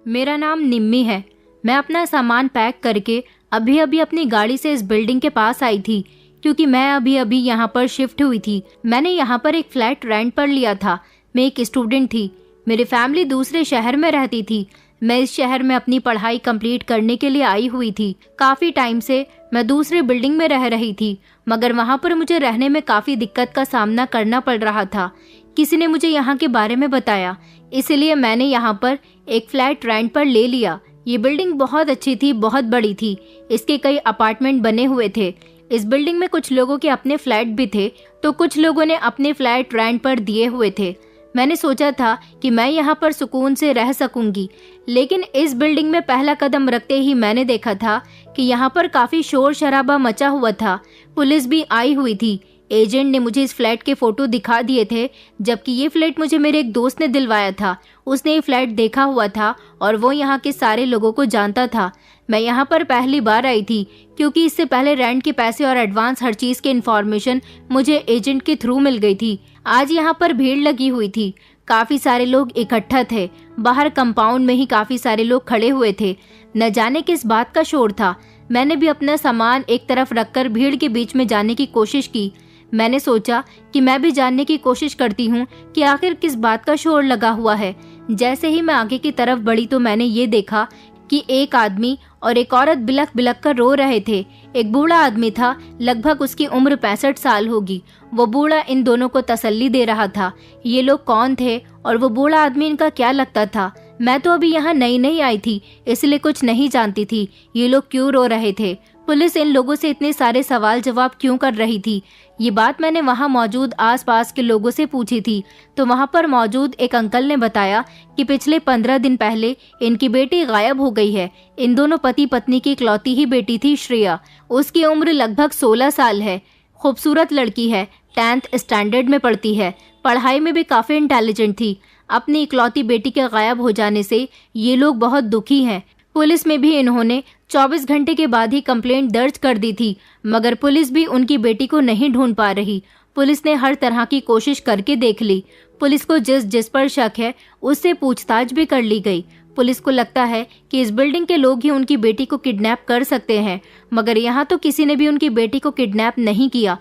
मेरा नाम निम्मी है। मैं अपना सामान पैक करके अभी अभी अपनी गाड़ी से इस बिल्डिंग के पास आई थी, क्योंकि मैं अभी अभी यहाँ पर शिफ्ट हुई थी। मैंने यहाँ पर एक फ्लैट रेंट पर लिया था। मैं एक स्टूडेंट थी। मेरी फैमिली दूसरे शहर में रहती थी। मैं इस शहर में अपनी पढ़ाई कंप्लीट करने के लिए आई हुई थी। काफ़ी टाइम से मैं दूसरे बिल्डिंग में रह रही थी, मगर वहाँ पर मुझे रहने में काफ़ी दिक्कत का सामना करना पड़ रहा था। किसी ने मुझे यहाँ के बारे में बताया, इसलिए मैंने यहाँ पर एक फ्लैट रेंट पर ले लिया। ये बिल्डिंग बहुत अच्छी थी, बहुत बड़ी थी। इसके कई अपार्टमेंट बने हुए थे। इस बिल्डिंग में कुछ लोगों के अपने फ्लैट भी थे, तो कुछ लोगों ने अपने फ्लैट रेंट पर दिए हुए थे। मैंने सोचा था कि मैं यहाँ पर सुकून से रह सकूंगी, लेकिन इस बिल्डिंग में पहला कदम रखते ही मैंने देखा था कि यहाँ पर काफ़ी शोर शराबा मचा हुआ था। पुलिस भी आई हुई थी। एजेंट ने मुझे इस फ्लैट के फ़ोटो दिखा दिए थे, जबकि ये फ्लैट मुझे मेरे एक दोस्त ने दिलवाया था। उसने ये फ्लैट देखा हुआ था और वो यहाँ के सारे लोगों को जानता था। मैं यहाँ पर पहली बार आई थी, क्योंकि इससे पहले रेंट के पैसे और एडवांस हर चीज़ की इन्फॉर्मेशन मुझे एजेंट के थ्रू मिल गई थी। आज यहाँ पर भीड़ लगी हुई थी। काफ़ी सारे लोग इकट्ठा थे। बाहर कंपाउंड में ही काफ़ी सारे लोग खड़े हुए थे। न जाने किस बात का शोर था। मैंने भी अपना सामान एक तरफ रखकर भीड़ के बीच में जाने की कोशिश की। मैंने सोचा कि मैं भी जानने की कोशिश करती हूँ कि आखिर किस बात का शोर लगा हुआ है। जैसे ही मैं आगे की तरफ बढ़ी तो मैंने ये देखा कि एक आदमी और एक औरत बिलख बिलख कर रो रहे थे। एक बूढ़ा आदमी था, लगभग उसकी उम्र 65 साल होगी। वो बूढ़ा इन दोनों को तसल्ली दे रहा था। ये लोग कौन थे और वो बूढ़ा आदमी इनका क्या लगता था? मैं तो अभी यहाँ नई नई आई थी, इसलिए कुछ नहीं जानती थी। ये लोग क्यों रो रहे थे? पुलिस इन लोगों से इतने सारे सवाल जवाब क्यों कर रही थी? ये बात मैंने वहाँ मौजूद आसपास के लोगों से पूछी थी, तो वहाँ पर मौजूद एक अंकल ने बताया कि पिछले 15 दिन पहले इनकी बेटी गायब हो गई है। इन दोनों पति पत्नी की इकलौती ही बेटी थी श्रेया। उसकी उम्र लगभग 16 साल है। खूबसूरत लड़की है, 10th स्टैंडर्ड में पढ़ती है। पढ़ाई में भी काफ़ी इंटेलिजेंट थी। अपनी इकलौती बेटी के गायब हो जाने से ये लोग बहुत दुखी हैं। पुलिस में भी इन्होंने 24 घंटे के बाद ही कंप्लेंट दर्ज कर दी थी, मगर पुलिस भी उनकी बेटी को नहीं ढूंढ पा रही। पुलिस ने हर तरह की कोशिश करके देख ली। पुलिस को जिस पर शक है उससे पूछताछ भी कर ली गई। पुलिस को लगता है कि इस बिल्डिंग के लोग ही उनकी बेटी को किडनैप कर सकते हैं, मगर यहाँ तो किसी ने भी उनकी बेटी को किडनैप नहीं किया,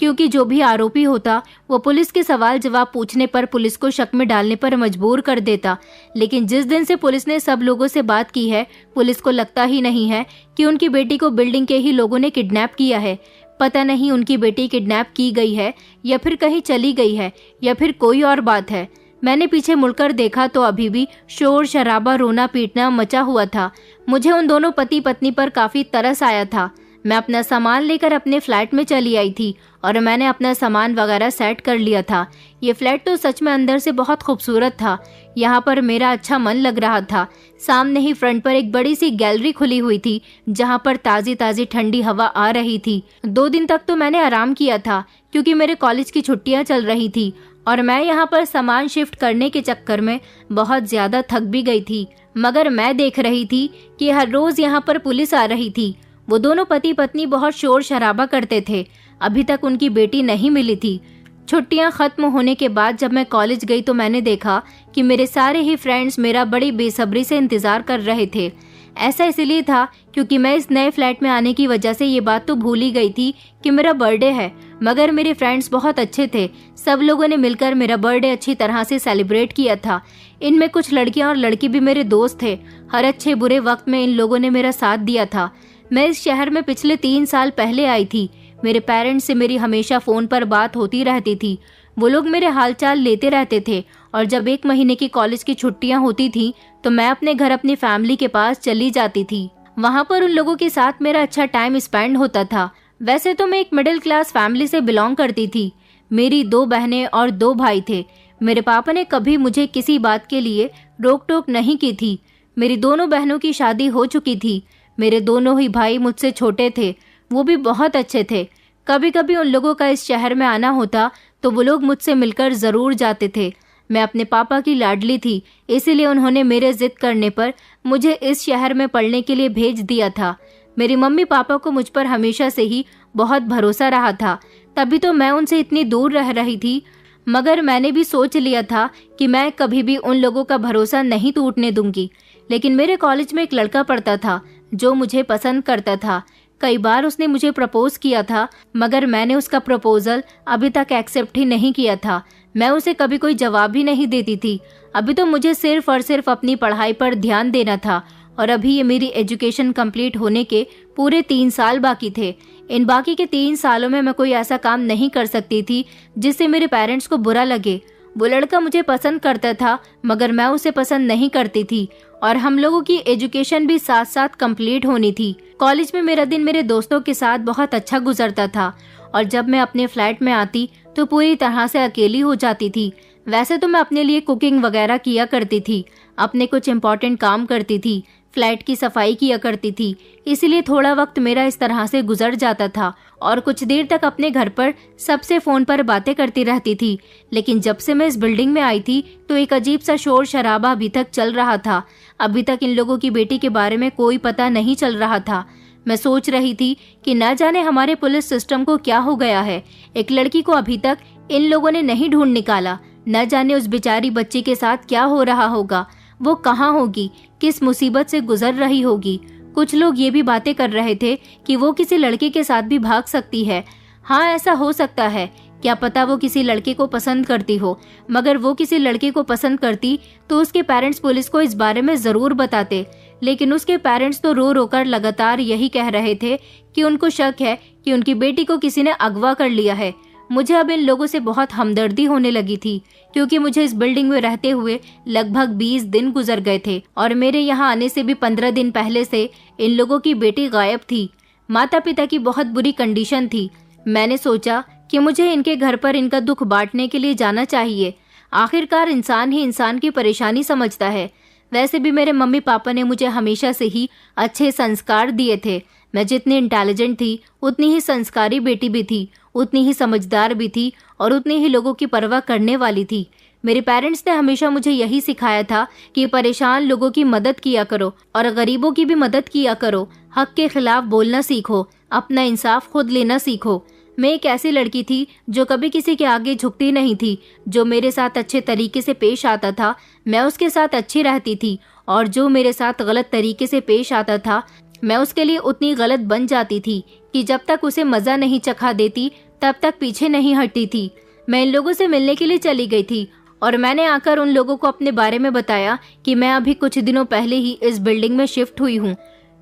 क्योंकि जो भी आरोपी होता वो पुलिस के सवाल जवाब पूछने पर पुलिस को शक में डालने पर मजबूर कर देता। लेकिन जिस दिन से पुलिस ने सब लोगों से बात की है, पुलिस को लगता ही नहीं है कि उनकी बेटी को बिल्डिंग के ही लोगों ने किडनैप किया है। पता नहीं उनकी बेटी किडनैप की गई है या फिर कहीं चली गई है या फिर कोई और बात है। मैंने पीछे मुड़कर देखा तो अभी भी शोर शराबा, रोना पीटना मचा हुआ था। मुझे उन दोनों पति पत्नी पर काफ़ी तरस आया था। मैं अपना सामान लेकर अपने फ्लैट में चली आई थी और मैंने अपना सामान वगैरह सेट कर लिया था। ये फ्लैट तो सच में अंदर से बहुत खूबसूरत था। यहाँ पर मेरा अच्छा मन लग रहा था। सामने ही फ्रंट पर एक बड़ी सी गैलरी खुली हुई थी, जहाँ पर ताज़ी ताज़ी ठंडी हवा आ रही थी। 2 दिन तक तो मैंने आराम किया था, क्योंकि मेरे कॉलेज की छुट्टियाँ चल रही थी और मैं यहाँ पर सामान शिफ्ट करने के चक्कर में बहुत ज़्यादा थक भी गई थी। मगर मैं देख रही थी कि हर रोज़ यहाँ पर पुलिस आ रही थी। वो दोनों पति पत्नी बहुत शोर शराबा करते थे। अभी तक उनकी बेटी नहीं मिली थी। छुट्टियां खत्म होने के बाद जब मैं कॉलेज गई तो मैंने देखा कि मेरे सारे ही फ्रेंड्स मेरा बड़ी बेसब्री से इंतज़ार कर रहे थे। ऐसा इसलिए था क्योंकि मैं इस नए फ्लैट में आने की वजह से ये बात तो भूल ही गई थी कि मेरा बर्थडे है। मगर मेरे फ्रेंड्स बहुत अच्छे थे। सब लोगों ने मिलकर मेरा बर्थडे अच्छी तरह से सेलिब्रेट किया था। इनमें कुछ लड़कियां और लड़के भी मेरे दोस्त थे। हर अच्छे बुरे वक्त में इन लोगों ने मेरा साथ दिया था। मैं इस शहर में पिछले 3 साल पहले आई थी। मेरे पेरेंट्स से मेरी हमेशा फ़ोन पर बात होती रहती थी। वो लोग मेरे हालचाल लेते रहते थे और जब 1 महीने की कॉलेज की छुट्टियां होती थी तो मैं अपने घर अपनी फैमिली के पास चली जाती थी। वहाँ पर उन लोगों के साथ मेरा अच्छा टाइम स्पेंड होता था। वैसे तो मैं एक मिडिल क्लास फैमिली से बिलोंग करती थी। मेरी 2 बहनें और 2 भाई थे। मेरे पापा ने कभी मुझे किसी बात के लिए रोक टोक नहीं की थी। मेरी दोनों बहनों की शादी हो चुकी थी। मेरे दोनों ही भाई मुझसे छोटे थे। वो भी बहुत अच्छे थे। कभी कभी उन लोगों का इस शहर में आना होता तो वो लोग मुझसे मिलकर ज़रूर जाते थे। मैं अपने पापा की लाडली थी, इसीलिए उन्होंने मेरे जिद करने पर मुझे इस शहर में पढ़ने के लिए भेज दिया था। मेरी मम्मी पापा को मुझ पर हमेशा से ही बहुत भरोसा रहा था, तभी तो मैं उनसे इतनी दूर रह रही थी। मगर मैंने भी सोच लिया था कि मैं कभी भी उन लोगों का भरोसा नहीं टूटने दूंगी। लेकिन मेरे कॉलेज में एक लड़का पढ़ता था जो मुझे पसंद करता था। कई बार उसने मुझे प्रपोज किया था, मगर मैंने उसका प्रपोजल अभी तक एक्सेप्ट ही नहीं किया था। मैं उसे कभी कोई जवाब ही नहीं देती थी। अभी तो मुझे सिर्फ और सिर्फ अपनी पढ़ाई पर ध्यान देना था और अभी ये मेरी एजुकेशन कंप्लीट होने के पूरे 3 साल बाकी थे। इन बाकी के 3 सालों में मैं कोई ऐसा काम नहीं कर सकती थी जिससे मेरे पेरेंट्स को बुरा लगे। वो लड़का मुझे पसंद करता था, मगर मैं उसे पसंद नहीं करती थी और हम लोगों की एजुकेशन भी साथ साथ कंप्लीट होनी थी। कॉलेज में मेरा दिन मेरे दोस्तों के साथ बहुत अच्छा गुजरता था और जब मैं अपने फ्लैट में आती तो पूरी तरह से अकेली हो जाती थी। वैसे तो मैं अपने लिए कुकिंग वगैरह किया करती थी, अपने कुछ इम्पोर्टेंट काम करती थी, फ्लैट की सफाई किया करती थी, इसलिए थोड़ा वक्त मेरा इस तरह से गुजर जाता था और कुछ देर तक अपने घर पर सबसे फोन पर बातें करती रहती थी। लेकिन जब से मैं इस बिल्डिंग में आई थी तो एक अजीब सा शोर शराबा अभी तक चल रहा था। अभी तक इन लोगों की बेटी के बारे में कोई पता नहीं चल रहा था। मैं सोच रही थी कि न जाने हमारे पुलिस सिस्टम को क्या हो गया है। एक लड़की को अभी तक इन लोगों ने नहीं ढूंढ निकाला। न जाने उस बेचारी बच्ची के साथ क्या हो रहा होगा, वो कहाँ होगी, किस मुसीबत से गुजर रही होगी। कुछ लोग ये भी बातें कर रहे थे कि वो किसी लड़के के साथ भी भाग सकती है। हाँ, ऐसा हो सकता है। क्या पता वो किसी लड़के को पसंद करती हो, मगर वो किसी लड़के को पसंद करती तो उसके पेरेंट्स पुलिस को इस बारे में जरूर बताते। लेकिन उसके पेरेंट्स तो रो रो कर लगातार यही कह रहे थे कि उनको शक है कि उनकी बेटी को किसी ने अगवा कर लिया है। मुझे अब इन लोगों से बहुत हमदर्दी होने लगी थी, क्योंकि मुझे इस बिल्डिंग में रहते हुए लगभग 20 दिन गुजर गए थे और मेरे यहाँ आने से भी 15 दिन पहले से इन लोगों की बेटी गायब थी। माता पिता की बहुत बुरी कंडीशन थी। मैंने सोचा कि मुझे इनके घर पर इनका दुख बांटने के लिए जाना चाहिए। आखिरकार इंसान ही इंसान की परेशानी समझता है। वैसे भी मेरे मम्मी पापा ने मुझे हमेशा से ही अच्छे संस्कार दिए थे। मैं जितनी इंटेलिजेंट थी उतनी ही संस्कारी बेटी भी थी, उतनी ही समझदार भी थी और उतनी ही लोगों की परवाह करने वाली थी। मेरे पेरेंट्स ने हमेशा मुझे यही सिखाया था कि परेशान लोगों की मदद किया करो और गरीबों की भी मदद किया करो। हक के खिलाफ बोलना सीखो, अपना इंसाफ खुद लेना सीखो। मैं एक ऐसी लड़की थी जो कभी किसी के आगे झुकती नहीं थी। जो मेरे साथ अच्छे तरीके से पेश आता था मैं उसके साथ अच्छी रहती थी, और जो मेरे साथ गलत तरीके से पेश आता था मैं उसके लिए उतनी गलत बन जाती थी कि जब तक उसे मजा नहीं चखा देती तब तक पीछे नहीं हटती थी। मैं इन लोगों से मिलने के लिए चली गई थी और मैंने आकर उन लोगों को अपने बारे में बताया कि मैं अभी कुछ दिनों पहले ही इस बिल्डिंग में शिफ्ट हुई हूँ।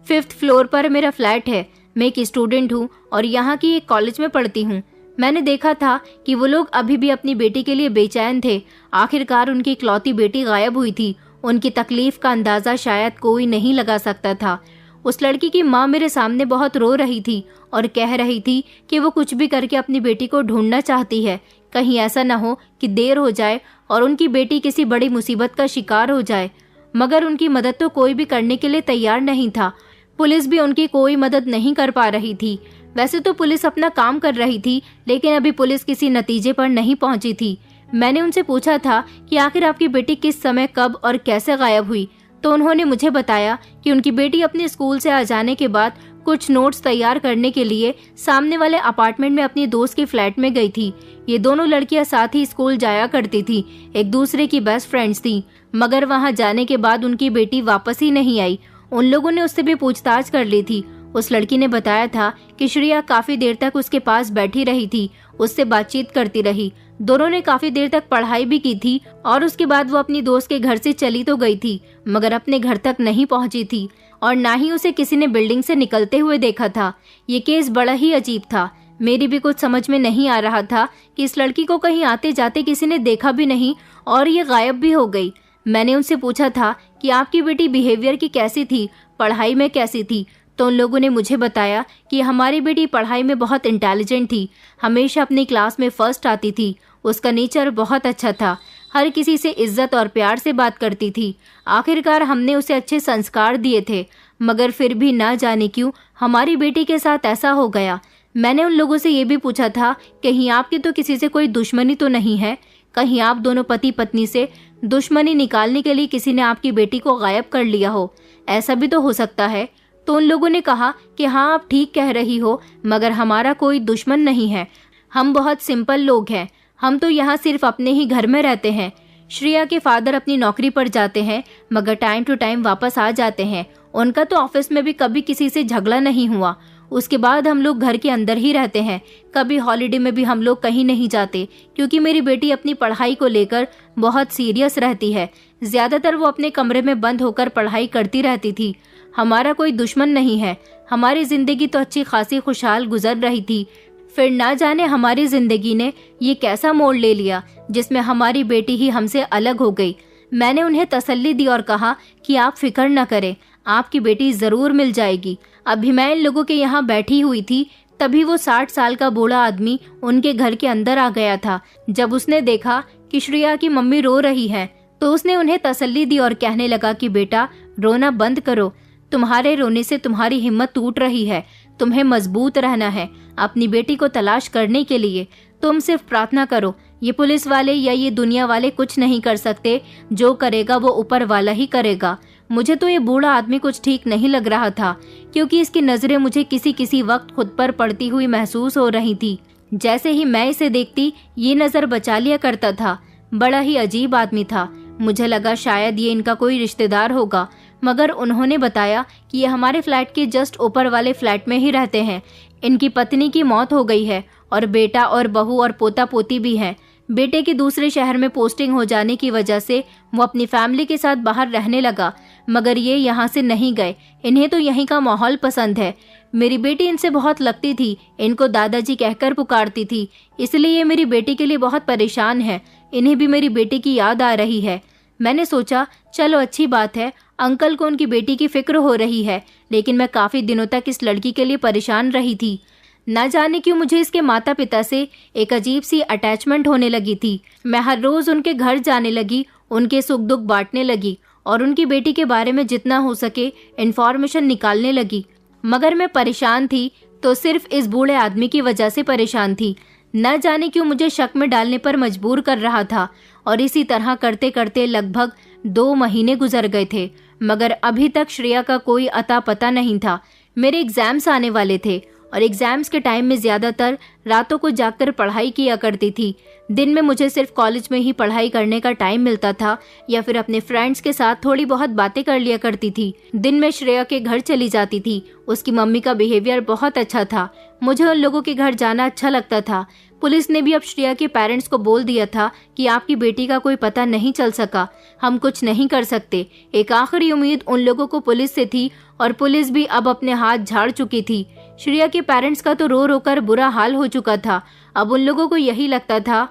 5th फ्लोर पर मेरा फ्लैट है। मैं एक स्टूडेंट हूँ और यहाँ की एक कॉलेज में पढ़ती हूँ। मैंने देखा था कि वो लोग अभी भी अपनी बेटी के लिए बेचैन थे। आखिरकार उनकी इकलौती बेटी गायब हुई थी। उनकी तकलीफ का अंदाजा शायद कोई नहीं लगा सकता था। उस लड़की की माँ मेरे सामने बहुत रो रही थी और कह रही थी कि वो कुछ भी करके अपनी बेटी को ढूंढना चाहती है। कहीं ऐसा न हो कि देर हो जाए और उनकी बेटी किसी बड़ी मुसीबत का शिकार हो जाए। मगर उनकी मदद तो कोई भी करने के लिए तैयार नहीं था। पुलिस भी उनकी कोई मदद नहीं कर पा रही थी। वैसे तो पुलिस अपना काम कर रही थी, लेकिन अभी पुलिस किसी नतीजे पर नहीं पहुंची थी। मैंने उनसे पूछा था कि आखिर आपकी बेटी किस समय, कब और कैसे गायब हुई, तो उन्होंने मुझे बताया कि उनकी बेटी अपने स्कूल से आ जाने के बाद कुछ नोट्स तैयार करने के लिए सामने वाले अपार्टमेंट में अपनी दोस्त के फ्लैट में गई थी। ये दोनों लड़कियां साथ ही स्कूल जाया करती थी, एक दूसरे की बेस्ट फ्रेंड्स थी। मगर वहां जाने के बाद उनकी बेटी वापस ही नहीं आई। उन लोगों ने उससे भी पूछताछ कर ली थी। उस लड़की ने बताया था कि श्रेया काफी देर तक उसके पास बैठी रही थी, उससे बातचीत करती रही। दोनों ने काफी देर तक पढ़ाई भी की थी और उसके बाद वो अपनी दोस्त के घर से चली तो गई थी, मगर अपने घर तक नहीं पहुंची थी और ना ही उसे किसी ने बिल्डिंग से निकलते हुए देखा था। ये केस बड़ा ही अजीब था। मेरी भी कुछ समझ में नहीं आ रहा था कि इस लड़की को कहीं आते जाते किसी ने देखा भी नहीं और ये गायब भी हो गई। मैंने उनसे पूछा था कि आपकी बेटी बिहेवियर की कैसी थी, पढ़ाई में कैसी थी, तो उन लोगों ने मुझे बताया कि हमारी बेटी पढ़ाई में बहुत इंटेलिजेंट थी, हमेशा अपनी क्लास में फर्स्ट आती थी, उसका नेचर बहुत अच्छा था, हर किसी से इज्जत और प्यार से बात करती थी। आखिरकार हमने उसे अच्छे संस्कार दिए थे, मगर फिर भी ना जाने क्यों हमारी बेटी के साथ ऐसा हो गया। मैंने उन लोगों से ये भी पूछा था कहीं आपकी तो किसी से कोई दुश्मनी तो नहीं है, कहीं आप दोनों पति पत्नी से दुश्मनी निकालने के लिए किसी ने आपकी बेटी को गायब कर लिया हो, ऐसा भी तो हो सकता है। तो उन लोगों ने कहा कि हाँ, आप ठीक कह रही हो, मगर हमारा कोई दुश्मन नहीं है, हम बहुत सिंपल लोग हैं। हम तो यहाँ सिर्फ अपने ही घर में रहते हैं। श्रेया के फादर अपनी नौकरी पर जाते हैं मगर टाइम टू टाइम वापस आ जाते हैं। उनका तो ऑफिस में भी कभी किसी से झगड़ा नहीं हुआ। उसके बाद हम लोग घर के अंदर ही रहते हैं। कभी हॉलिडे में भी हम लोग कहीं नहीं जाते क्योंकि मेरी बेटी अपनी पढ़ाई को लेकर बहुत सीरियस रहती है। ज्यादातर वो अपने कमरे में बंद होकर पढ़ाई करती रहती थी। हमारा कोई दुश्मन नहीं है। हमारी जिंदगी तो अच्छी खासी खुशहाल गुजर रही थी। फिर ना जाने हमारी जिंदगी ने ये कैसा मोड़ ले लिया जिसमें हमारी बेटी ही हमसे अलग हो गई। मैंने उन्हें तसल्ली दी और कहा कि आप फिक्र न करें, आपकी बेटी जरूर मिल जाएगी। अभी मैं इन लोगों के यहाँ बैठी हुई थी, तभी वो 60 साल का बूढ़ा आदमी उनके घर के अंदर आ गया था। जब उसने देखा कि श्रेया की मम्मी रो रही है तो उसने उन्हें तसल्ली दी और कहने लगा कि बेटा रोना बंद करो, तुम्हारे रोने से तुम्हारी हिम्मत टूट रही है, तुम्हें मजबूत रहना है। अपनी बेटी को तलाश करने के लिए तुम सिर्फ प्रार्थना करो। ये पुलिस वाले या ये दुनिया वाले कुछ नहीं कर सकते, जो करेगा वो ऊपर वाला ही करेगा। मुझे तो ये बूढ़ा आदमी कुछ ठीक नहीं लग रहा था क्योंकि इसकी नजरें मुझे किसी किसी वक्त खुद पर पड़ती हुई महसूस हो रही थी। जैसे ही मैं इसे देखती ये नजर बचा लिया करता था। बड़ा ही अजीब आदमी था। मुझे लगा शायद ये इनका कोई रिश्तेदार होगा, मगर उन्होंने बताया कि ये हमारे फ्लैट के जस्ट ऊपर वाले फ्लैट में ही रहते हैं। इनकी पत्नी की मौत हो गई है और बेटा और बहू और पोता पोती भी हैं। बेटे की दूसरे शहर में पोस्टिंग हो जाने की वजह से वो अपनी फैमिली के साथ बाहर रहने लगा, मगर ये यहाँ से नहीं गए। इन्हें तो यहीं का माहौल पसंद है। मेरी बेटी इनसे बहुत लगती थी, इनको दादाजी कहकर पुकारती थी, इसलिए ये मेरी बेटी के लिए बहुत परेशान है। इन्हें भी मेरी बेटी की याद आ रही है। मैंने सोचा चलो अच्छी बात है, अंकल को उनकी बेटी की फिक्र हो रही है, लेकिन मैं काफी दिनों तक इस लड़की के लिए परेशान रही थी। न जाने क्यों मुझे इसके माता पिता से एक अजीब सी अटैचमेंट होने लगी थी। मैं हर रोज उनके घर जाने लगी, उनके सुख दुख बांटने लगी और उनकी बेटी के बारे में जितना हो सके इन्फॉर्मेशन निकालने लगी। मगर मैं परेशान थी तो सिर्फ इस बूढ़े आदमी की वजह से परेशान थी। न जाने क्यों मुझे शक में डालने पर मजबूर कर रहा था और इसी तरह करते करते लगभग 2 महीने गुजर गए थे, मगर अभी तक श्रेया का कोई अता पता नहीं था। मेरे एग्जाम्स आने वाले थे और एग्जाम्स के टाइम में ज्यादातर रातों को जागकर पढ़ाई किया करती थी। दिन में मुझे सिर्फ कॉलेज में ही पढ़ाई करने का टाइम मिलता था या फिर अपने फ्रेंड्स के साथ थोड़ी बहुत बातें कर लिया करती थी। दिन में श्रेया के घर चली जाती थी। उसकी मम्मी का बिहेवियर बहुत अच्छा था। मुझे उन लोगों के घर जाना अच्छा लगता था। पुलिस ने भी अब श्रेया के पेरेंट्स को बोल दिया था कि आपकी बेटी का कोई पता नहीं चल सका, हम कुछ नहीं कर सकते। एक आखिरी उम्मीद उन लोगों को पुलिस से थी और पुलिस भी अब अपने हाथ झाड़ चुकी थी। श्रेया के पेरेंट्स का तो रो रो कर बुरा हाल हो चुका था। अब उन लोगों को यही लगता था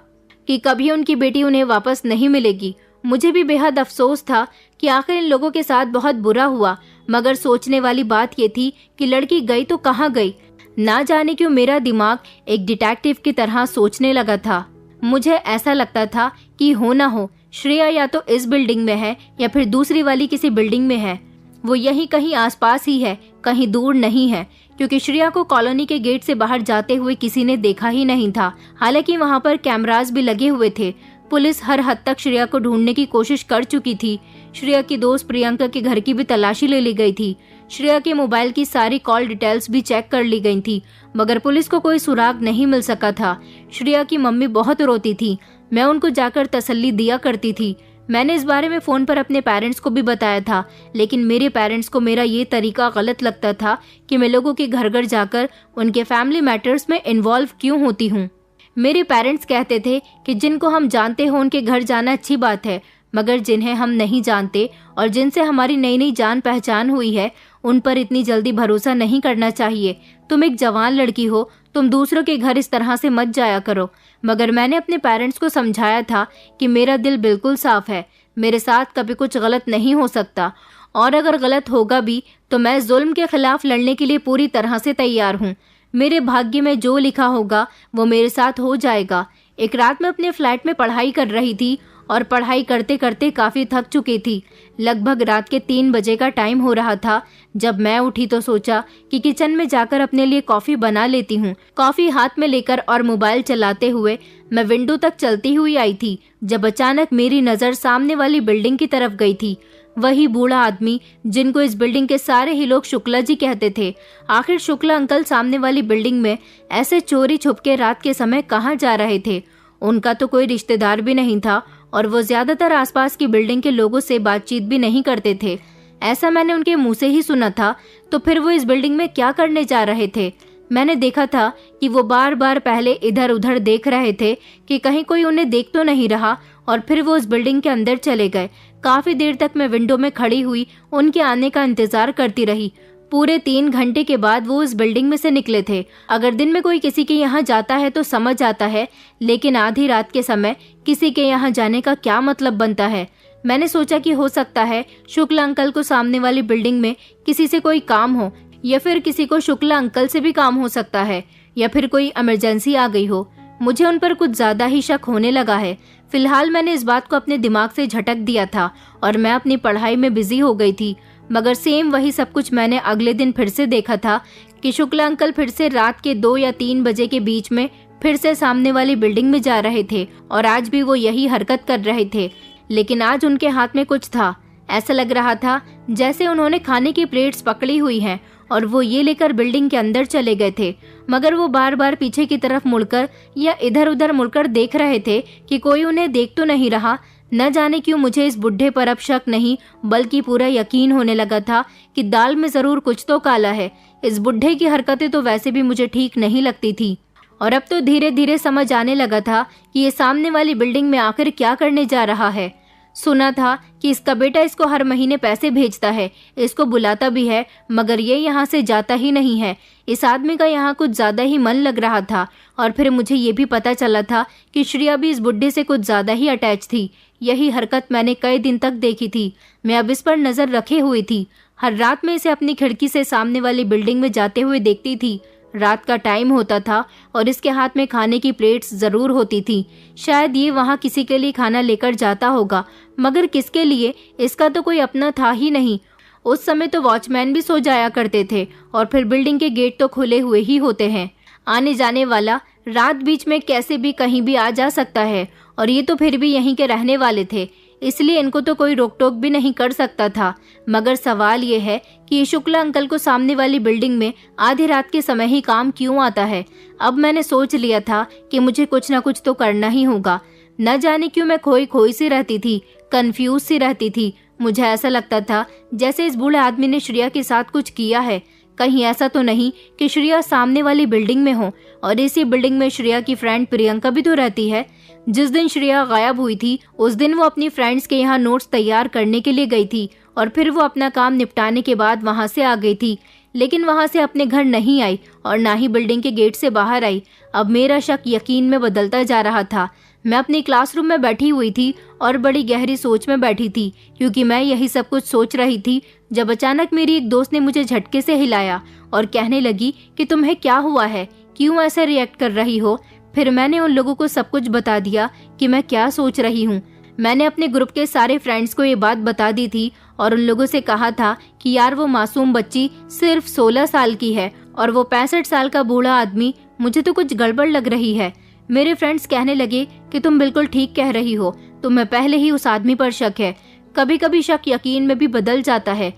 कि कभी उनकी बेटी उन्हें वापस नहीं मिलेगी। मुझे भी बेहद अफसोस था कि आखिर इन लोगों के साथ बहुत बुरा हुआ, मगर सोचने वाली बात ये थी कि लड़की गई तो कहाँ गई। ना जाने क्यों मेरा दिमाग एक डिटेक्टिव की तरह सोचने लगा था। मुझे ऐसा लगता था कि हो ना हो श्रेया या तो इस बिल्डिंग में है या फिर दूसरी वाली किसी बिल्डिंग में है। वो यहीं कहीं आसपास ही है, कहीं दूर नहीं है, क्योंकि श्रेया को कॉलोनी के गेट से बाहर जाते हुए किसी ने देखा ही नहीं था। हालांकि वहां पर कैमरास भी लगे हुए थे। पुलिस हर हद तक श्रेया को ढूंढने की कोशिश कर चुकी थी। श्रेया की दोस्त प्रियंका के घर की भी तलाशी ले ली गई थी। श्रेया के मोबाइल की सारी कॉल डिटेल्स भी चेक कर ली गई थी, मगर पुलिस को कोई सुराग नहीं मिल सका था। श्रेया की मम्मी बहुत रोती थी। मैं उनको जाकर तसल्ली दिया करती थी। मैंने इस बारे में फोन पर अपने पेरेंट्स को भी बताया था, लेकिन मेरे पेरेंट्स को मेरा ये तरीका गलत लगता था कि मैं लोगों के घर घर जाकर उनके फैमिली मैटर्स में इन्वॉल्व क्यों होती हूँ। मेरे पेरेंट्स कहते थे कि जिनको हम जानते हो उनके घर जाना अच्छी बात है, मगर जिन्हें हम नहीं जानते और जिनसे हमारी नई नई जान पहचान हुई है उन पर इतनी जल्दी भरोसा नहीं करना चाहिए। तुम एक जवान लड़की हो, तुम दूसरों के घर इस तरह से मत जाया करो। मगर मैंने अपने पेरेंट्स को समझाया था कि मेरा दिल बिल्कुल साफ है, मेरे साथ कभी कुछ गलत नहीं हो सकता, और अगर गलत होगा भी तो मैं जुल्म के खिलाफ लड़ने के लिए पूरी तरह से तैयार हूँ। मेरे भाग्य में जो लिखा होगा वो मेरे साथ हो जाएगा। एक रात में अपने फ्लैट में पढ़ाई कर रही थी और पढ़ाई करते करते काफी थक चुकी थी। लगभग रात के 3 बजे का टाइम हो रहा था। जब मैं उठी तो सोचा कि किचन में जाकर अपने लिए कॉफी बना लेती हूँ। कॉफी हाथ में लेकर और मोबाइल चलाते हुए मैं विंडो तक चलती हुई आई थी, जब अचानक मेरी नजर सामने वाली बिल्डिंग की तरफ गई थी। वही बूढ़ा आदमी जिनको इस बिल्डिंग के सारे ही लोग शुक्ला जी कहते थे। आखिर शुक्ला अंकल सामने वाली बिल्डिंग में ऐसे चोरी छुप के रात के समय कहाँ जा रहे थे। उनका तो कोई रिश्तेदार भी नहीं था और वो ज्यादातर आसपास की बिल्डिंग के लोगों से बातचीत भी नहीं करते थे। ऐसा मैंने उनके मुंह से ही सुना था। तो फिर वो इस बिल्डिंग में क्या करने जा रहे थे? मैंने देखा था कि वो बार बार पहले इधर उधर देख रहे थे कि कहीं कोई उन्हें देख तो नहीं रहा, और फिर वो उस बिल्डिंग के अंदर चले गए। काफी देर तक मैं विंडो में खड़ी हुई उनके आने का इंतजार करती रही। पूरे 3 घंटे के बाद वो उस बिल्डिंग में से निकले थे। अगर दिन में कोई किसी के यहाँ जाता है तो समझ आता है, लेकिन आधी रात के समय किसी के यहाँ जाने का क्या मतलब बनता है? मैंने सोचा कि हो सकता है शुक्ला अंकल को सामने वाली बिल्डिंग में किसी से कोई काम हो, या फिर किसी को शुक्ला अंकल से भी काम हो सकता है, या फिर कोई इमरजेंसी आ गई हो। मुझे उन पर कुछ ज्यादा ही शक होने लगा है। फिलहाल मैंने इस बात को अपने दिमाग से झटक दिया था और मैं अपनी पढ़ाई में बिजी हो गई थी। मगर सेम वही सब कुछ मैंने अगले दिन फिर से देखा था कि शुक्ला अंकल फिर से रात के 2 या 3 बजे के बीच में फिर से सामने वाली बिल्डिंग में जा रहे थे, और आज भी वो यही हरकत कर रहे थे। लेकिन आज उनके हाथ में कुछ था। ऐसा लग रहा था जैसे उन्होंने खाने की प्लेट्स पकड़ी हुई हैं और वो ये लेकर बिल्डिंग के अंदर चले गए थे। मगर वो बार बार पीछे की तरफ मुड़कर या इधर उधर मुड़कर देख रहे थे कि कोई उन्हें देख तो नहीं रहा। न जाने क्यों मुझे इस बुढ़े पर अब शक नहीं बल्कि पूरा यकीन होने लगा था कि दाल में जरूर कुछ तो काला है। इस बुढ़े की हरकतें तो वैसे भी मुझे ठीक नहीं लगती थी, और अब तो धीरे धीरे समझ आने लगा था कि ये सामने वाली बिल्डिंग में आकर क्या करने जा रहा है। सुना था कि इसका बेटा इसको हर महीने पैसे भेजता है, इसको बुलाता भी है, मगर ये यहाँ से जाता ही नहीं है। इस आदमी का यहाँ कुछ ज्यादा ही मन लग रहा था। और फिर मुझे ये भी पता चला था कि श्रेया भी इस बुढ़े से कुछ ज्यादा ही अटैच थी। यही हरकत मैंने कई दिन तक देखी थी। मैं अब इस पर नजर रखे हुई थी। हर रात में इसे अपनी खिड़की से सामने वाली बिल्डिंग में जाते हुए देखती थी। रात का टाइम होता था और इसके हाथ में खाने की प्लेट्स जरूर होती थी। शायद ये वहाँ किसी के लिए खाना लेकर जाता होगा, मगर किसके लिए, इसका तो कोई अपना था ही नहीं। उस समय तो वॉचमैन भी सो जाया करते थे, और फिर बिल्डिंग के गेट तो खुले हुए ही होते हैं। आने जाने वाला रात बीच में कैसे भी कहीं भी आ जा सकता है, और ये तो फिर भी यहीं के रहने वाले थे, इसलिए इनको तो कोई रोक टोक भी नहीं कर सकता था। मगर सवाल ये है कि ये शुक्ला अंकल को सामने वाली बिल्डिंग में आधी रात के समय ही काम क्यों आता है। अब मैंने सोच लिया था कि मुझे कुछ ना कुछ तो करना ही होगा। न जाने क्यों मैं खोई खोई सी रहती थी, कंफ्यूज सी रहती थी। मुझे ऐसा लगता था जैसे इस बूढ़े आदमी ने श्रेया के साथ कुछ किया है। कहीं ऐसा तो नहीं कि श्रेया सामने वाली बिल्डिंग में हो, और इसी बिल्डिंग में श्रेया की फ्रेंड प्रियंका भी तो रहती है। जिस दिन श्रेया गायब हुई थी उस दिन वो अपनी फ्रेंड्स के यहाँ नोट्स तैयार करने के लिए गई थी, और फिर वो अपना काम निपटाने के बाद वहाँ से आ गई थी, लेकिन वहाँ से अपने घर नहीं आई और ना ही बिल्डिंग के गेट से बाहर आई। अब मेरा शक यकीन में बदलता जा रहा था। मैं अपनी क्लासरूम में बैठी हुई थी और बड़ी गहरी सोच में बैठी थी, क्योंकि मैं यही सब कुछ सोच रही थी जब अचानक मेरी एक दोस्त ने मुझे झटके से हिलाया और कहने लगी कि तुम्हें क्या हुआ है, क्यों ऐसे रिएक्ट कर रही हो। फिर मैंने उन लोगों को सब कुछ बता दिया कि मैं क्या सोच रही हूँ। मैंने अपने ग्रुप के सारे फ्रेंड्स को ये बात बता दी थी और उन लोगों से कहा था कि यार वो मासूम बच्ची सिर्फ 16 साल की है और वो 65 साल का बूढ़ा आदमी, मुझे तो कुछ गड़बड़ लग रही है। मेरे फ्रेंड्स कहने लगे कि तुम बिल्कुल ठीक कह रही हो, तुम्हें पहले ही उस आदमी पर शक है। कभी कभी शक यकीन में भी बदल जाता है।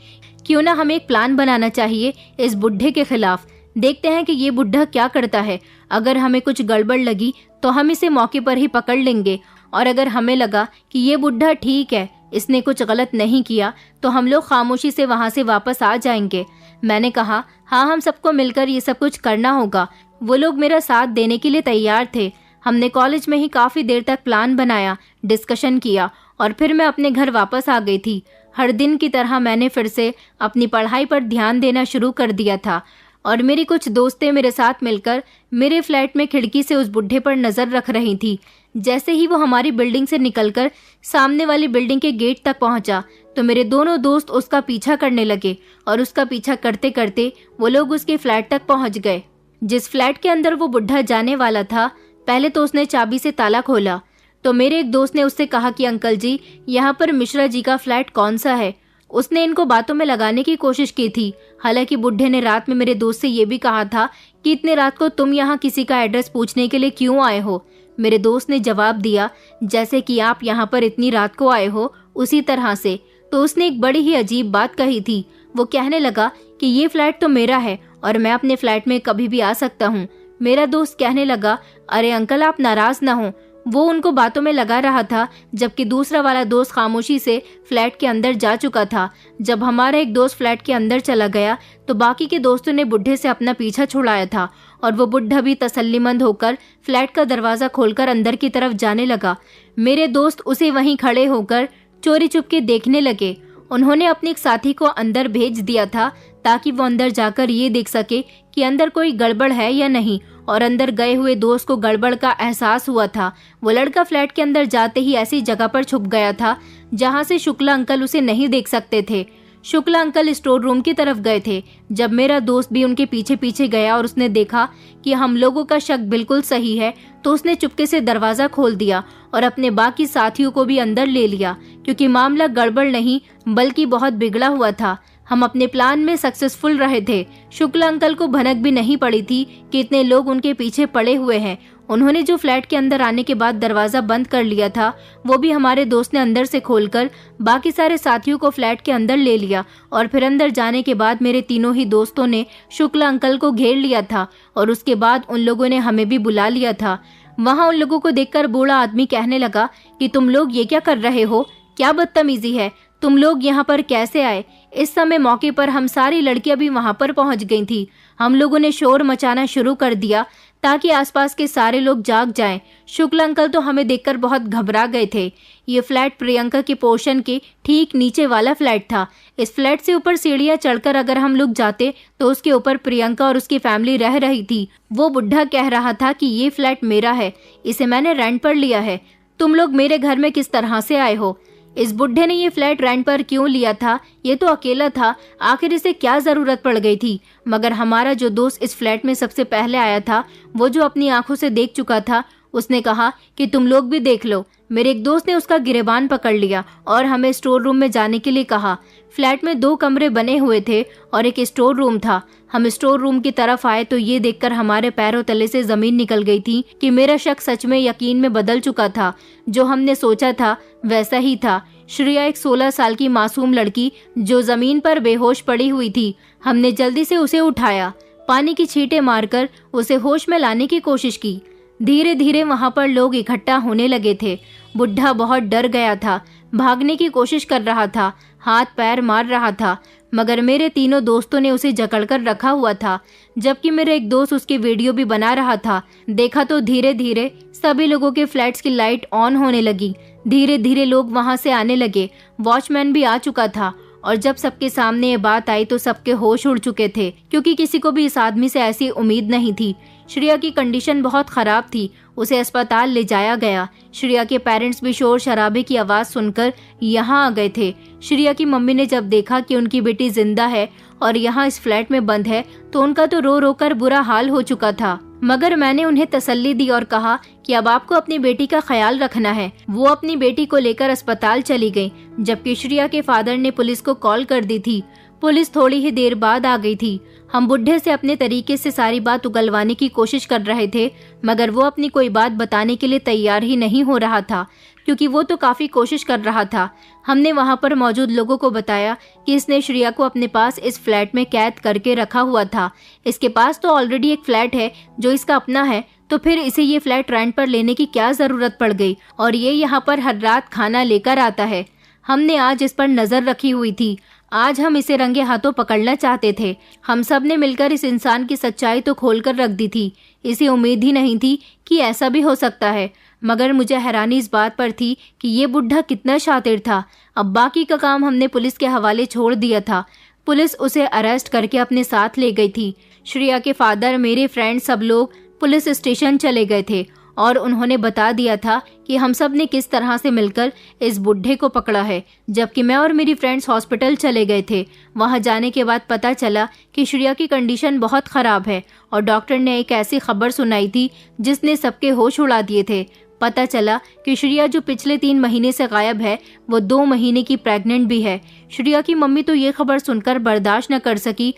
क्यों ना हमें एक प्लान बनाना चाहिए इस बुढ़े के खिलाफ। देखते हैं कि ये बुढ़ा क्या करता है। अगर हमें कुछ गड़बड़ लगी तो हम इसे मौके पर ही पकड़ लेंगे, और अगर हमें लगा कि ये बुढ़ा ठीक है, इसने कुछ गलत नहीं किया, तो हम लोग खामोशी से वहाँ से वापस आ जाएंगे। मैंने कहा हाँ, हम सबको मिलकर ये सब कुछ करना होगा। वो लोग मेरा साथ देने के लिए तैयार थे। हमने कॉलेज में ही काफी देर तक प्लान बनाया, डिस्कशन किया, और फिर मैं अपने घर वापस आ गई थी। हर दिन की तरह मैंने फिर से अपनी पढ़ाई पर ध्यान देना शुरू कर दिया था, और मेरी कुछ दोस्तें मेरे साथ मिलकर मेरे फ्लैट में खिड़की से उस बुढ़े पर नजर रख रही थी। जैसे ही वो हमारी बिल्डिंग से निकलकर सामने वाली बिल्डिंग के गेट तक पहुंचा तो मेरे दोनों दोस्त उसका पीछा करने लगे, और उसका पीछा करते करते वो लोग उसके फ्लैट तक पहुंच गए। जिस फ्लैट के अंदर वो बुढ़ा जाने वाला था, पहले तो उसने चाबी से ताला खोला, तो मेरे एक दोस्त ने उससे कहा कि अंकल जी, यहाँ पर मिश्रा जी का फ्लैट कौन सा है। उसने इनको बातों में लगाने की कोशिश की थी। हालांकि बुढ़े ने रात में मेरे दोस्त से ये भी कहा था कि इतने रात को तुम यहाँ किसी का एड्रेस पूछने के लिए क्यों आए हो। मेरे दोस्त ने जवाब दिया जैसे कि आप यहाँ पर इतनी रात को आए हो, उसी तरह से। तो उसने एक बड़ी ही अजीब बात कही थी। वो कहने लगा कि ये फ्लैट तो मेरा है और मैं अपने फ्लैट में कभी भी आ सकता हूँ। मेरा दोस्त कहने लगा, अरे अंकल आप नाराज ना हो, वो उनको बातों में लगा रहा था, जबकि दूसरा वाला दोस्त खामोशी से फ्लैट के अंदर जा चुका था। जब हमारा एक दोस्त फ्लैट के अंदर चला गया तो बाकी के दोस्तों ने बुढ़े से अपना पीछा छुड़ाया था और वो बुढ़ा भी तसल्लीमंद होकर फ्लैट का दरवाजा खोलकर अंदर की तरफ जाने लगा। मेरे दोस्त उसे वहीं खड़े होकर चोरी चुपके देखने लगे। उन्होंने अपने एक साथी को अंदर भेज दिया था ताकि वो अंदर जाकर ये देख सके कि अंदर कोई गड़बड़ है या नहीं, और अंदर गए हुए दोस्त को गड़बड़ का एहसास हुआ था। वो लड़का फ्लैट के अंदर जाते ही ऐसी जगह पर छुप गया था जहां से शुक्ला अंकल उसे नहीं देख सकते थे। शुक्ला अंकल स्टोर रूम की तरफ गए थे। जब मेरा दोस्त भी उनके पीछे पीछे गया और उसने देखा कि हम लोगों का शक बिल्कुल सही है, तो उसने चुपके से दरवाजा खोल दिया और अपने बाकी साथियों को भी अंदर ले लिया, क्योंकि मामला गड़बड़ नहीं बल्कि बहुत बिगड़ा हुआ था। हम अपने प्लान में सक्सेसफुल रहे थे। शुक्ला अंकल को भनक भी नहीं पड़ी थी कि इतने लोग उनके पीछे पड़े हुए हैं। उन्होंने जो फ्लैट के अंदर आने के बाद दरवाजा बंद कर लिया था, वो भी हमारे दोस्त ने अंदर से खोलकर बाकी सारे साथियों को फ्लैट के अंदर ले लिया, और फिर अंदर जाने के बाद मेरे तीनों ही दोस्तों ने शुक्ला अंकल को घेर लिया था और उसके बाद उन लोगों ने हमें भी बुला लिया था। वहाँ उन लोगों को देखकर बूढ़ा आदमी कहने लगा कि तुम लोग ये क्या कर रहे हो, क्या बदतमीजी है, तुम लोग यहाँ पर कैसे आए। इस समय मौके पर हम सारी लड़कियां भी वहाँ पर पहुँच गई थी। हम लोगों ने शोर मचाना शुरू कर दिया ताकि आसपास के सारे लोग जाग जाएं। शुक्ला अंकल तो हमें देखकर बहुत घबरा गए थे। ये फ्लैट प्रियंका के पोर्शन के ठीक नीचे वाला फ्लैट था। इस फ्लैट से ऊपर सीढ़ियां चढ़कर अगर हम लोग जाते तो उसके ऊपर प्रियंका और उसकी फैमिली रह रही थी। वो बुढ़ा कह रहा था कि ये फ्लैट मेरा है, इसे मैंने रेंट पर लिया है, तुम लोग मेरे घर में किस तरह से आए हो। इस बुढ़े ने ये फ्लैट रेंट पर क्यों लिया था, ये तो अकेला था, आखिर इसे क्या जरूरत पड़ गई थी। मगर हमारा जो दोस्त इस फ्लैट में सबसे पहले आया था, वो जो अपनी आंखों से देख चुका था, उसने कहा कि तुम लोग भी देख लो। मेरे एक दोस्त ने उसका गिरेबान पकड़ लिया और हमें स्टोर रूम में जाने के लिए कहा। फ्लैट में 2 कमरे बने हुए थे और एक स्टोर रूम था। हम स्टोर रूम की तरफ आए तो ये देखकर हमारे पैरों तले से जमीन निकल गई थी कि मेरा शक सच में यकीन में बदल चुका था। जो हमने सोचा था वैसा ही था। श्रेया एक 16 साल की मासूम लड़की जो जमीन पर बेहोश पड़ी हुई थी। हमने जल्दी से उसे उठाया, पानी की छींटे मारकर उसे होश में लाने की कोशिश की। धीरे धीरे वहां पर लोग इकट्ठा होने लगे थे। बुढ़ा बहुत डर गया था, भागने की कोशिश कर रहा था, हाथ पैर मार रहा था, मगर मेरे तीनों दोस्तों ने उसे जकड़कर रखा हुआ था, जबकि मेरा एक दोस्त उसकी वीडियो भी बना रहा था। देखा तो धीरे धीरे सभी लोगों के फ्लैट्स की लाइट ऑन होने लगी। धीरे धीरे लोग वहां से आने लगे। वॉचमैन भी आ चुका था और जब सबके सामने ये बात आई तो सबके होश उड़ चुके थे, क्योंकि किसी को भी इस आदमी से ऐसी उम्मीद नहीं थी। श्रेया की कंडीशन बहुत खराब थी, उसे अस्पताल ले जाया गया। श्रेया के पेरेंट्स भी शोर शराबे की आवाज सुनकर यहाँ आ गए थे। श्रेया की मम्मी ने जब देखा कि उनकी बेटी जिंदा है और यहाँ इस फ्लैट में बंद है तो उनका तो रो रो कर बुरा हाल हो चुका था। मगर मैंने उन्हें तसल्ली दी और कहा कि अब आपको अपनी बेटी का ख्याल रखना है। वो अपनी बेटी को लेकर अस्पताल चली गई, जबकि श्रेया के फादर ने पुलिस को कॉल कर दी थी। पुलिस थोड़ी ही देर बाद आ गई थी। हम बुढ़े से अपने तरीके से सारी बात उगलवाने की कोशिश कर रहे थे, मगर वो अपनी कोई बात बताने के लिए तैयार ही नहीं हो रहा था, क्योंकि वो तो काफी कोशिश कर रहा था। हमने वहां पर मौजूद लोगों को बताया कि इसने श्रेया को अपने पास इस फ्लैट में कैद करके रखा हुआ था। इसके पास तो ऑलरेडी एक फ्लैट है जो इसका अपना है, तो फिर इसे ये फ्लैट रेंट पर लेने की क्या जरूरत पड़ गई, और ये यहाँ पर हर रात खाना लेकर आता है। हमने आज इस पर नजर रखी हुई थी। आज हम इसे रंगे हाथों पकड़ना चाहते थे। हम सब ने मिलकर इस इंसान की सच्चाई तो खोलकर रख दी थी। इसे उम्मीद ही नहीं थी कि ऐसा भी हो सकता है, मगर मुझे हैरानी इस बात पर थी कि ये बुढ़ा कितना शातिर था। अब बाकी का काम हमने पुलिस के हवाले छोड़ दिया था। पुलिस उसे अरेस्ट करके अपने साथ ले गई थी। श्रेया के फादर, मेरे फ्रेंड, सब लोग पुलिस स्टेशन चले गए थे और उन्होंने बता दिया था कि हम सब ने किस तरह से मिलकर इस बुढ़े को पकड़ा है, जबकि मैं और मेरी फ्रेंड्स हॉस्पिटल चले गए थे। वहां जाने के बाद पता चला कि श्रेया की कंडीशन बहुत खराब है और डॉक्टर ने एक ऐसी खबर सुनाई थी जिसने सबके होश उड़ा दिए थे। पता चला कि श्रेया जो पिछले 3 महीने से गायब है, वो 2 महीने की प्रेग्नेंट भी है। श्रेया की मम्मी तो ये खबर सुनकर बर्दाश्त न कर सकी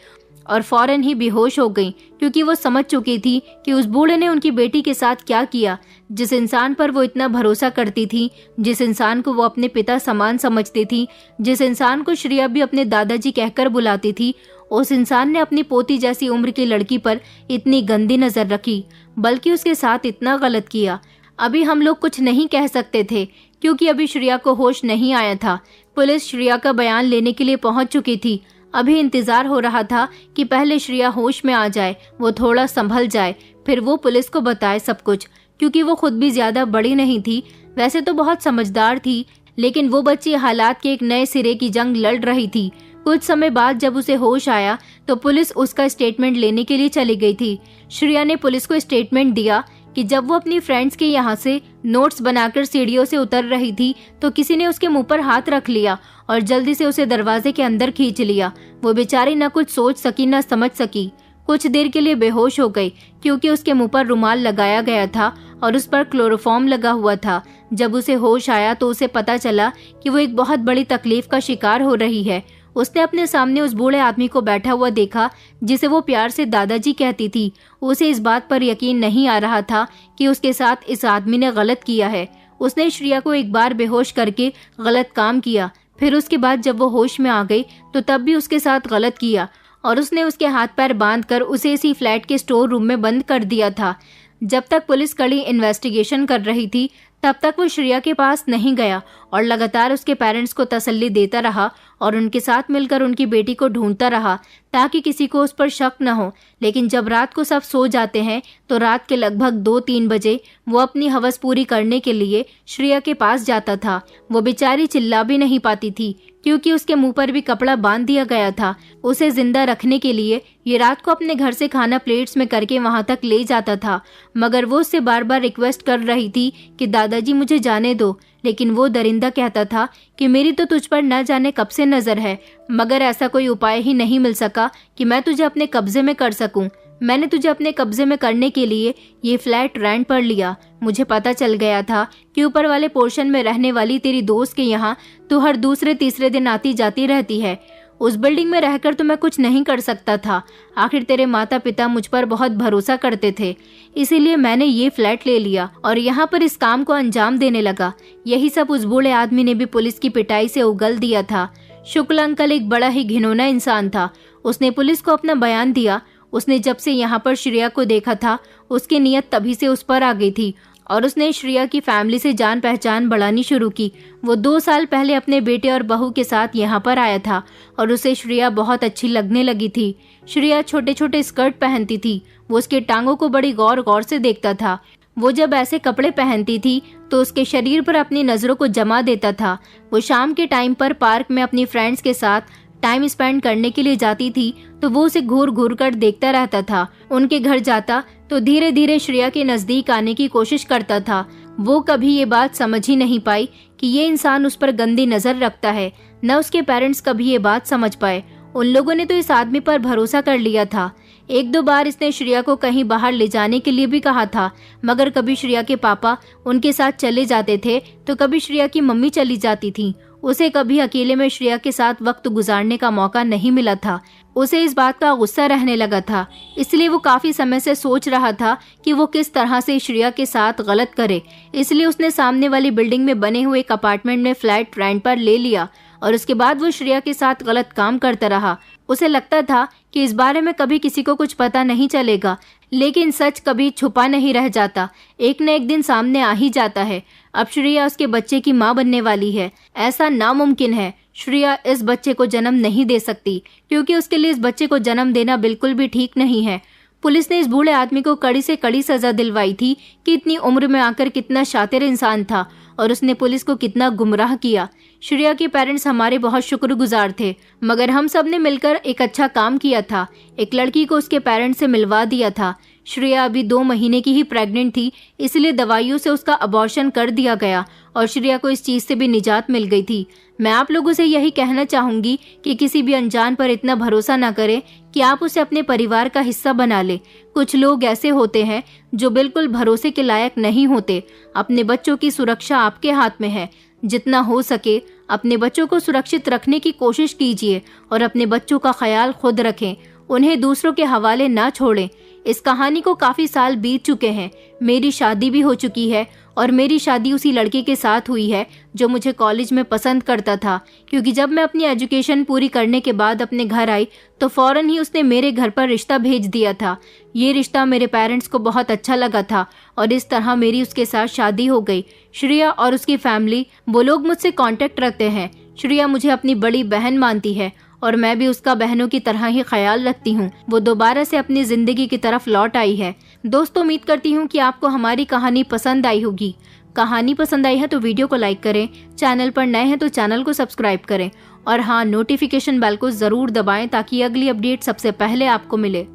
और फौरन ही बेहोश हो गई, क्योंकि वो समझ चुकी थी कि उस बूढ़े ने उनकी बेटी के साथ क्या किया। जिस इंसान पर वो इतना भरोसा करती थी, जिस इंसान को वो अपने पिता समान समझती थी, जिस इंसान को श्रेया भी अपने दादाजी कहकर बुलाती थी, उस इंसान ने अपनी पोती जैसी उम्र की लड़की पर इतनी गंदी नजर रखी, बल्कि उसके साथ इतना गलत किया। अभी हम लोग कुछ नहीं कह सकते थे क्योंकि अभी श्रेया को होश नहीं आया था। पुलिस श्रेया का बयान लेने के लिए पहुंच चुकी थी। अभी इंतजार हो रहा था कि पहले श्रेया होश में आ जाए, वो थोड़ा संभल जाए, फिर वो पुलिस को बताए सब कुछ, क्योंकि वो खुद भी ज्यादा बड़ी नहीं थी। वैसे तो बहुत समझदार थी, लेकिन वो बच्ची हालात के एक नए सिरे की जंग लड़ रही थी। कुछ समय बाद जब उसे होश आया तो पुलिस उसका स्टेटमेंट लेने के लिए चली गई थी। श्रेया ने पुलिस को स्टेटमेंट दिया कि जब वो अपनी फ्रेंड्स के यहाँ से नोट्स बनाकर सीढ़ियों से उतर रही थी तो किसी ने उसके मुंह पर हाथ रख लिया और जल्दी से उसे दरवाजे के अंदर खींच लिया। वो बेचारी न कुछ सोच सकी न समझ सकी। कुछ देर के लिए बेहोश हो गई क्योंकि उसके मुंह पर रुमाल लगाया गया था और उस पर क्लोरोफॉर्म लगा हुआ था। जब उसे होश आया तो उसे पता चला कि वो एक बहुत बड़ी तकलीफ का शिकार हो रही है। उसने अपने सामने उस बूढ़े आदमी को बैठा हुआ देखा जिसे वो प्यार से दादाजी कहती थी। उसे इस बात पर यकीन नहीं आ रहा था कि उसके साथ इस आदमी ने गलत किया है। उसने श्रेया को एक बार बेहोश करके गलत काम किया, फिर उसके बाद जब वो होश में आ गई तो तब भी उसके साथ गलत किया और उसने उसके हाथ पैर बांधकर उसे इसी फ्लैट के स्टोर रूम में बंद कर दिया था। जब तक पुलिस कड़ी इन्वेस्टिगेशन कर रही थी तब तक वो श्रेया के पास नहीं गया और लगातार उसके पेरेंट्स को तसल्ली देता रहा और उनके साथ मिलकर उनकी बेटी को ढूंढता रहा ताकि किसी को उस पर शक न हो। लेकिन जब रात को सब सो जाते हैं तो रात के लगभग 2-3 बजे वो अपनी हवस पूरी करने के लिए श्रेया के पास जाता था। वो बेचारी चिल्ला भी नहीं पाती थी क्योंकि उसके मुंह पर भी कपड़ा बांध दिया गया था। उसे जिंदा रखने के लिए ये रात को अपने घर से खाना प्लेट्स में करके वहां तक ले जाता था, मगर वो उससे बार बार रिक्वेस्ट कर रही थी कि दादाजी मुझे जाने दो। लेकिन वो दरिंदा कहता था कि मेरी तो तुझ पर न जाने कब से नजर है, मगर ऐसा कोई उपाय ही नहीं मिल सका कि मैं तुझे अपने कब्जे में कर सकूं। मैंने तुझे अपने कब्जे में करने के लिए ये फ्लैट रेंट पर लिया। मुझे पता चल गया था कि ऊपर वाले पोर्शन में रहने वाली तेरी दोस्त के यहाँ तू हर दूसरे तीसरे दिन आती जाती रहती है। उस बिल्डिंग में रहकर तो मैं कुछ नहीं कर सकता था। आखिर तेरे माता पिता मुझ पर बहुत भरोसा करते थे, इसीलिए मैंने ये फ्लैट ले लिया और यहाँ पर इस काम को अंजाम देने लगा। यही सब उस बूढ़े आदमी ने भी पुलिस की पिटाई से उगल दिया था। शुक्ल अंकल एक बड़ा ही घिनौना इंसान था। उसने पुलिस को अपना बयान दिया। उसने जब से यहाँ पर श्रेया को देखा था उसकी नीयत तभी से उस पर आ गई थी और उसने श्रेया की फैमिली से जान पहचान बढ़ानी शुरू की। वो 2 साल पहले अपने बेटे और बहू के साथ यहाँ पर आया था और उसे श्रेया बहुत अच्छी लगने लगी थी। श्रेया छोटे छोटे स्कर्ट पहनती थी। वो उसके टांगों को बड़ी गौर गौर से देखता था। वो जब ऐसे कपड़े पहनती थी तो उसके शरीर पर अपनी नजरों को जमा देता था। वो शाम के टाइम पर पार्क में अपनी फ्रेंड्स के साथ टाइम स्पेंड करने के लिए जाती थी तो वो उसे घूर घूर कर देखता रहता था। उनके घर जाता तो धीरे धीरे श्रेया के नजदीक आने की कोशिश करता था। वो कभी ये बात समझ ही नहीं पाई कि ये इंसान उस पर गंदी नजर रखता है। न उसके पेरेंट्स कभी ये बात समझ पाए। उन लोगों ने तो इस आदमी पर भरोसा कर लिया था। 1-2 बार इसने श्रेया को कहीं बाहर ले जाने के लिए भी कहा था, मगर कभी श्रेया के पापा उनके साथ चले जाते थे तो कभी श्रेया की मम्मी चली जाती थी। उसे कभी अकेले में श्रेया के साथ वक्त गुजारने का मौका नहीं मिला था। उसे इस बात का गुस्सा रहने लगा था, इसलिए वो काफी समय से सोच रहा था कि वो किस तरह से श्रेया के साथ गलत करे। इसलिए उसने सामने वाली बिल्डिंग में बने हुए एक अपार्टमेंट में फ्लैट रेंट पर ले लिया और उसके बाद वो श्रेया के साथ गलत काम करता रहा। उसे लगता था कि इस बारे में कभी किसी को कुछ पता नहीं चलेगा, लेकिन सच कभी छुपा नहीं रह जाता, एक न एक दिन सामने आ ही जाता है। अब श्रेया उसके बच्चे की मां बनने वाली है। ऐसा नामुमकिन है। श्रेया इस बच्चे को जन्म नहीं दे सकती क्योंकि उसके लिए इस बच्चे को जन्म देना बिल्कुल भी ठीक नहीं है। पुलिस ने इस बूढ़े आदमी को कड़ी से कड़ी सजा दिलवाई थी कि इतनी उम्र में आकर कितना शातिर इंसान था और उसने पुलिस को कितना गुमराह किया। श्रेया के पेरेंट्स हमारे बहुत शुक्रगुजार थे, मगर हम सब ने मिलकर एक अच्छा काम किया था। एक लड़की को उसके पेरेंट्स से मिलवा दिया था। श्रेया अभी 2 महीने की ही प्रेग्नेंट थी, इसलिए दवाइयों से उसका अबॉर्शन कर दिया गया और श्रेया को इस चीज से भी निजात मिल गई थी। मैं आप लोगों से यही कहना चाहूंगी कि किसी भी अनजान पर इतना भरोसा ना करें कि आप उसे अपने परिवार का हिस्सा बना ले। कुछ लोग ऐसे होते हैं जो बिल्कुल भरोसे के लायक नहीं होते। अपने बच्चों की सुरक्षा आपके हाथ में है। जितना हो सके अपने बच्चों को सुरक्षित रखने की कोशिश कीजिए और अपने बच्चों का ख्याल खुद रखें, उन्हें दूसरों के हवाले ना छोड़ें। इस कहानी को काफी साल बीत चुके हैं। मेरी शादी भी हो चुकी है और मेरी शादी उसी लड़के के साथ हुई है जो मुझे कॉलेज में पसंद करता था, क्योंकि जब मैं अपनी एजुकेशन पूरी करने के बाद अपने घर आई तो फौरन ही उसने मेरे घर पर रिश्ता भेज दिया था। ये रिश्ता मेरे पेरेंट्स को बहुत अच्छा लगा था और इस तरह मेरी उसके साथ शादी हो गई। श्रेया और उसकी फैमिली, वो लोग मुझसे कांटेक्ट रखते हैं। श्रेया मुझे अपनी बड़ी बहन मानती है और मैं भी उसका बहनों की तरह ही ख्याल रखती हूँ। वो दोबारा से अपनी जिंदगी की तरफ लौट आई है। दोस्तों, उम्मीद करती हूँ कि आपको हमारी कहानी पसंद आई होगी। कहानी पसंद आई है तो वीडियो को लाइक करें, चैनल पर नए हैं तो चैनल को सब्सक्राइब करें और हाँ, नोटिफिकेशन बेल को जरूर दबाएं ताकि अगली अपडेट सबसे पहले आपको मिले।